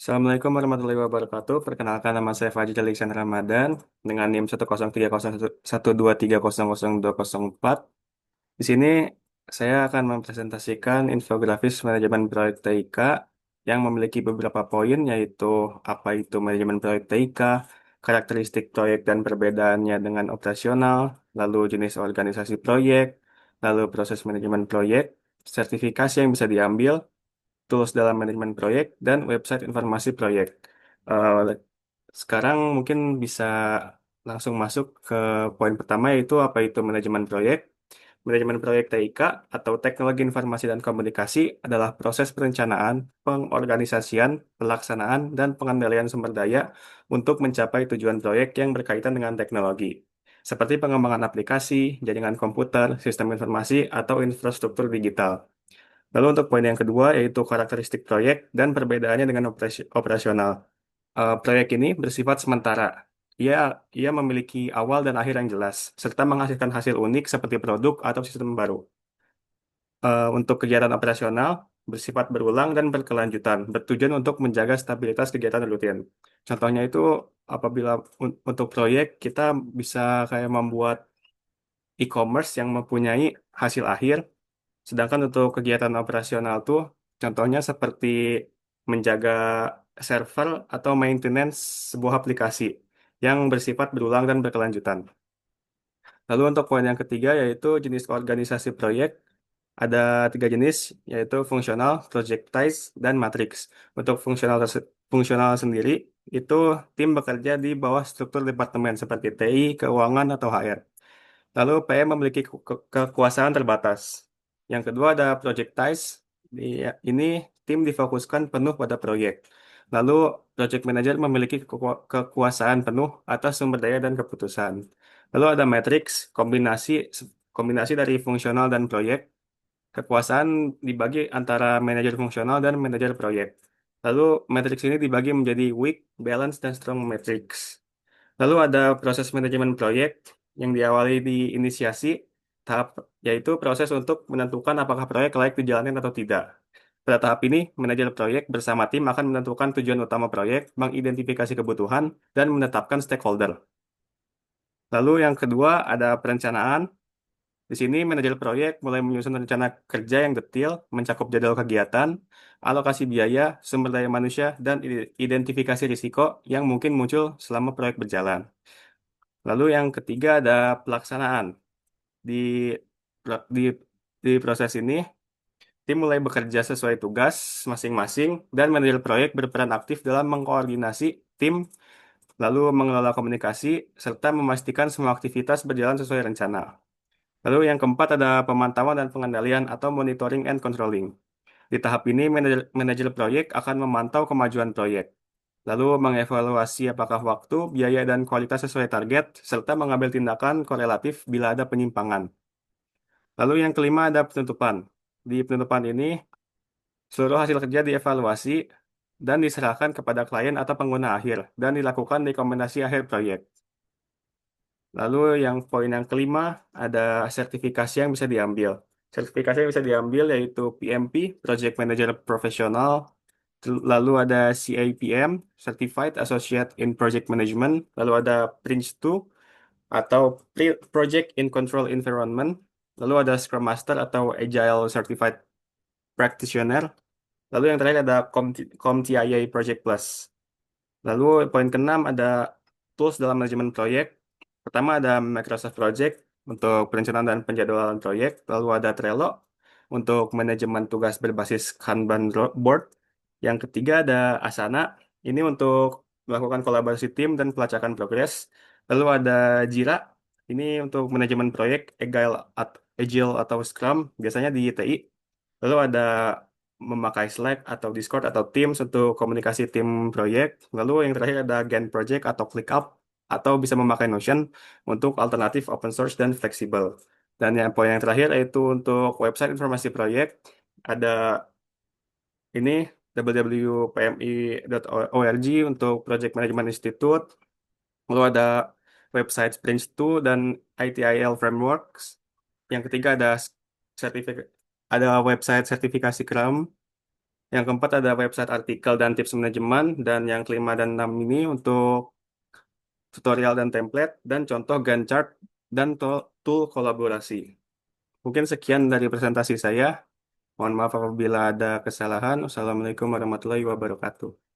Assalamualaikum warahmatullahi wabarakatuh. Perkenalkan nama saya Fajri Alexander Ramadan dengan NIM 1030112300204. Di sini saya akan mempresentasikan infografis manajemen proyek TIK yang memiliki beberapa poin yaitu apa itu manajemen proyek TIK, karakteristik proyek dan perbedaannya dengan operasional, lalu jenis organisasi proyek, lalu proses manajemen proyek, sertifikasi yang bisa diambil, tools dalam manajemen proyek, dan website informasi proyek. Eh, Sekarang mungkin bisa langsung masuk ke poin pertama yaitu apa itu manajemen proyek. Manajemen proyek TIK atau Teknologi Informasi dan Komunikasi adalah proses perencanaan, pengorganisasian, pelaksanaan, dan pengendalian sumber daya untuk mencapai tujuan proyek yang berkaitan dengan teknologi, seperti pengembangan aplikasi, jaringan komputer, sistem informasi, atau infrastruktur digital. Lalu untuk poin yang kedua yaitu karakteristik proyek dan perbedaannya dengan operasional. Proyek ini bersifat sementara. Ia ia memiliki awal dan akhir yang jelas, serta menghasilkan hasil unik seperti produk atau sistem baru. Untuk kegiatan operasional bersifat berulang dan berkelanjutan, bertujuan untuk menjaga stabilitas kegiatan rutin. Contohnya itu apabila untuk proyek kita bisa kayak membuat e-commerce yang mempunyai hasil akhir. Sedangkan untuk kegiatan operasional tuh contohnya seperti menjaga server atau maintenance sebuah aplikasi yang bersifat berulang dan berkelanjutan. Lalu untuk poin yang ketiga yaitu jenis organisasi proyek. Ada tiga jenis yaitu fungsional, projectize, dan matrix. Untuk fungsional sendiri itu tim bekerja di bawah struktur departemen seperti TI, keuangan, atau HR. Lalu PM memiliki kekuasaan terbatas. Yang kedua ada projectize. Ini tim difokuskan penuh pada proyek. Lalu project manager memiliki kekuasaan penuh atas sumber daya dan keputusan. Lalu ada matrix, kombinasi dari fungsional dan proyek. Kekuasaan dibagi antara manajer fungsional dan manajer proyek. Lalu matrix ini dibagi menjadi weak, balance, dan strong matrix. Lalu ada proses manajemen proyek yang diawali di inisiasi tahap yaitu proses untuk menentukan apakah proyek layak dijalankan atau tidak. Pada tahap ini, manajer proyek bersama tim akan menentukan tujuan utama proyek, mengidentifikasi kebutuhan, dan menetapkan stakeholder. Lalu yang kedua ada perencanaan. Di sini manajer proyek mulai menyusun rencana kerja yang detail, mencakup jadwal kegiatan, alokasi biaya, sumber daya manusia, dan identifikasi risiko yang mungkin muncul selama proyek berjalan. Lalu yang ketiga ada pelaksanaan. Di di di proses ini, tim mulai bekerja sesuai tugas masing-masing dan manajer proyek berperan aktif dalam mengkoordinasi tim, lalu mengelola komunikasi, serta memastikan semua aktivitas berjalan sesuai rencana. Lalu yang keempat ada pemantauan dan pengendalian atau monitoring and controlling. Di tahap ini, manajer proyek akan memantau kemajuan proyek, lalu mengevaluasi apakah waktu, biaya, dan kualitas sesuai target, serta mengambil tindakan korelatif bila ada penyimpangan. Lalu yang kelima ada penutupan. Di penutupan ini, seluruh hasil kerja dievaluasi dan diserahkan kepada klien atau pengguna akhir, dan dilakukan rekomendasi akhir proyek. Lalu yang poin yang kelima ada sertifikasi yang bisa diambil. Sertifikasi yang bisa diambil yaitu PMP, Project Manager Professional, lalu ada CAPM, Certified Associate in Project Management, lalu ada Prince2 atau Project in Control Environment, lalu ada Scrum Master atau Agile Certified Practitioner, lalu yang terakhir ada CompTIA Project Plus. Lalu poin keenam ada tools dalam manajemen proyek. Pertama ada Microsoft Project untuk perencanaan dan penjadwalan proyek, lalu ada Trello untuk manajemen tugas berbasis Kanban board. Yang ketiga ada Asana, ini untuk melakukan kolaborasi tim dan pelacakan progres. Lalu ada Jira, ini untuk manajemen proyek Agile atau Scrum, biasanya di TI. Lalu ada memakai Slack atau Discord atau Teams untuk komunikasi tim proyek. Lalu yang terakhir ada Gantt Project atau ClickUp atau bisa memakai Notion untuk alternatif open source dan fleksibel. Dan yang poin yang terakhir yaitu untuk website informasi proyek ada ini www.pmi.org untuk Project Management Institute. Lalu ada website Prince2 dan ITIL Frameworks. Yang ketiga ada sertifikat ada website sertifikasi Scrum. Yang keempat ada website artikel dan tips manajemen. Dan yang kelima dan enam ini untuk tutorial dan template dan contoh Gantt chart dan tool kolaborasi. Mungkin sekian dari presentasi saya. Mohon maaf apabila ada kesalahan. Wassalamualaikum warahmatullahi wabarakatuh.